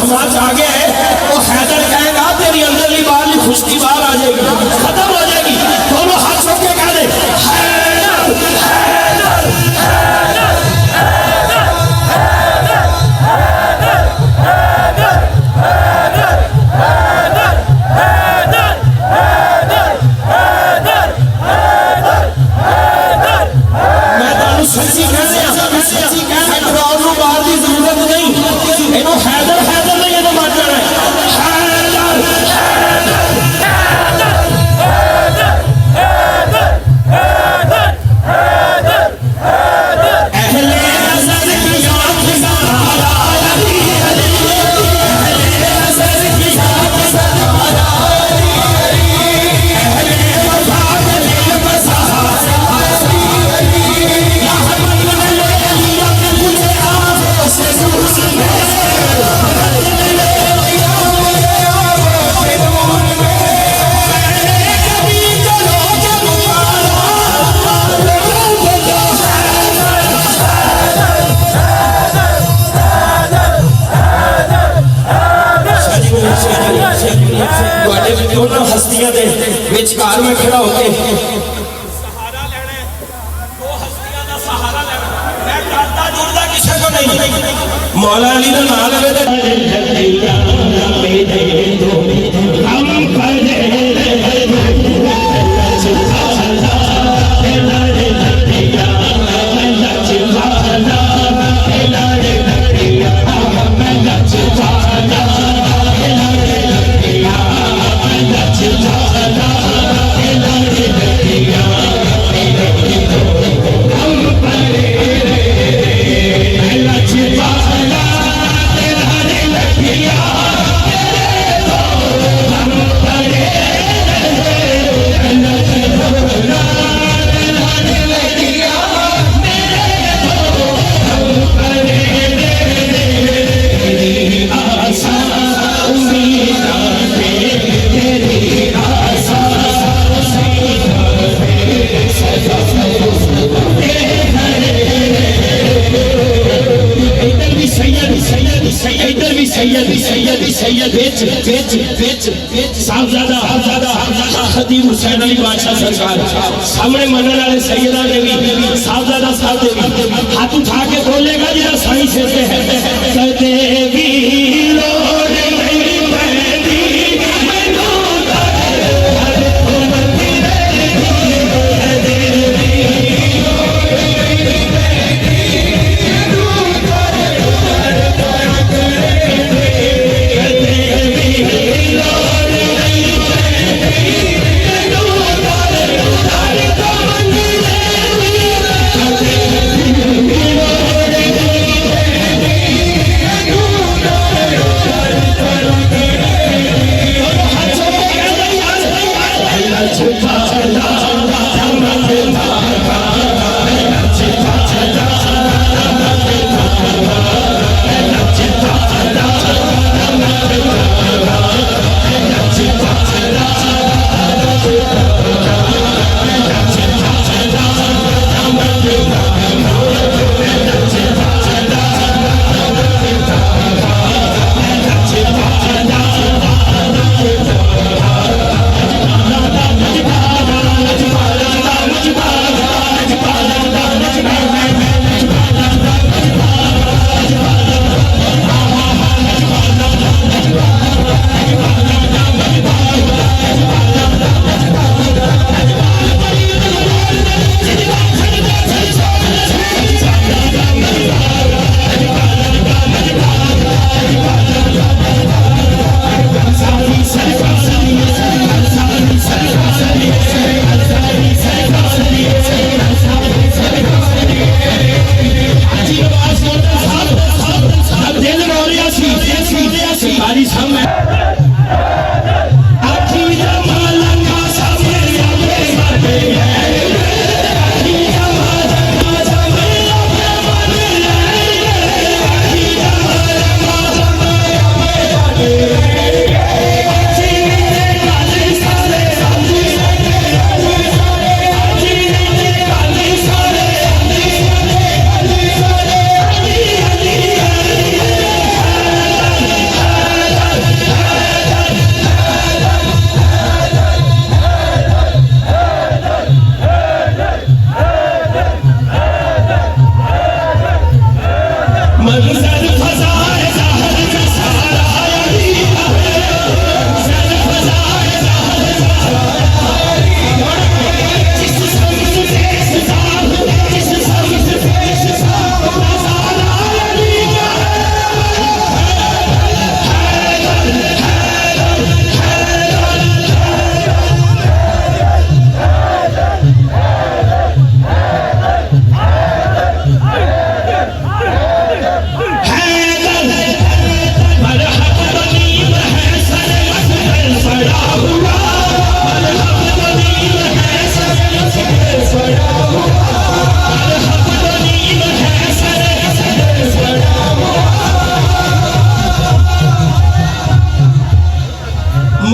समाज आ गया है, वो हैदर कहेगा तेरी अंदरली बाहरली खुशकी बाहर आ जाएगी, खत्म हो जाएगी। दोनों हाथ छोड़ के कह दे हैदर हैदर हैदर सच्ची कहने ड्राउन बाहर की जरूरत नहीं, इन्हों हैदर हैदर नहीं इन्हों मर जाना हस्तियां दे विचकार में खड़ा होके सहारा लेना, दो हस्तियां दा सहारा लेना। मैं करता जुड़दा किसी को नहीं, मौला अली दा नाम लवे ते हम करे खतीब हुसैन अली बादशाह सरकार सामने मनने वाले सैयदा ने भी साहबजादा साहब ने भी हाथ उठा के बोलेगा जरा साई से कहते वीरो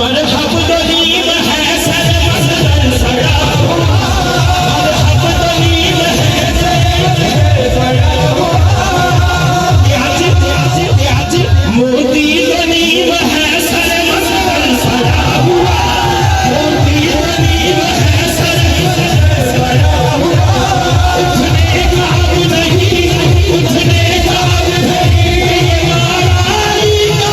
मरहब तो नीम है सर मस्तर सड़ा हुआ, मरहब तो नीम है सड़ा हुआ, मोती तो नीम है सर मस्तर सड़ा हुआ, मोती तो नीम है सर मस्तर सड़ा हुआ, उठने का अब नहीं, उठने का अब नहीं, ये माराई का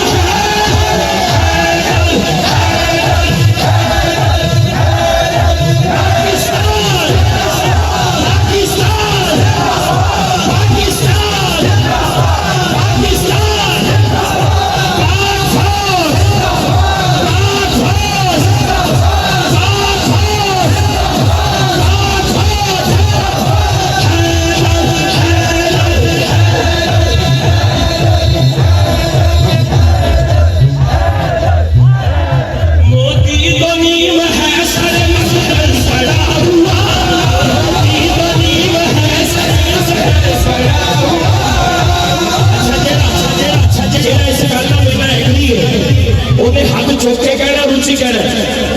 चौके कहना रुचि कहना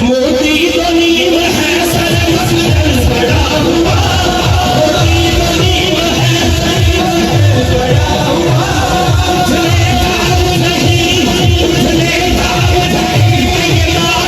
मोती तो नीम है सर मस्तर सड़ा हुआ, मोती तो नीम है सर मस्तर सड़ा हुआ, उठने का अब नहीं, उठने का अब नहीं, ये माराई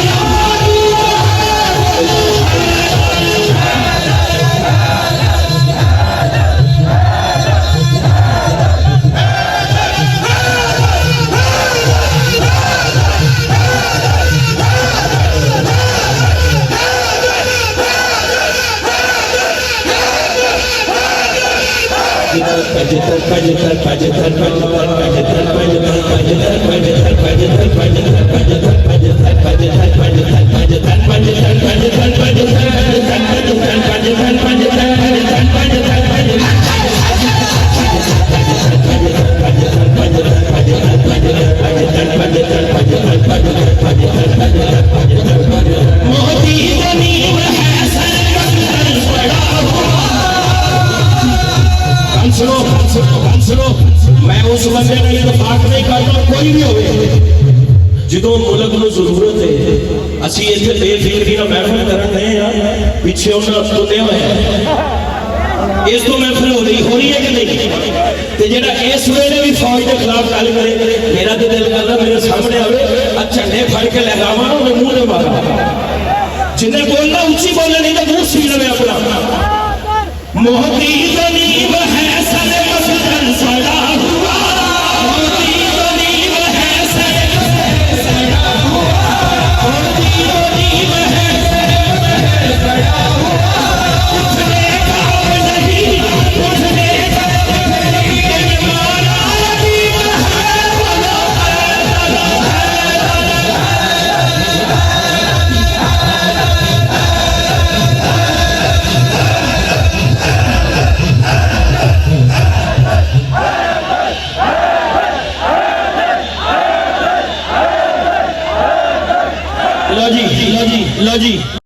सुनो, मैं उस बंदे ने तो बात नहीं करता, कोई भी हो जो मुल्क को जरूरत है, असी इतने बेफिक्री ना महफिल कर रहे हैं, पीछे उन्हें सुने हुए हैं, इस तो महफिल हो रही है कि नहीं, तो जेड़ा इस वेले भी फौज के खिलाफ गल करे, मेरा तो दिल करता मेरे सामने आवे, झंडे फड़ के लगावा ना मुंह से मारा, जिन्हें बोलना उच्ची बोलना, नहीं तो मुंह सी लवे अपना। मोती तो नीम है सर मस्तर सड़ा हुआ, मोती तो नीम है सर मस्तर सड़ा हुआ, मोती तो नीम है सर मस्तर सड़ा हुआ, उठने का अब नहीं, उठने का अब नहीं, ये माराई का है बोलो लो जी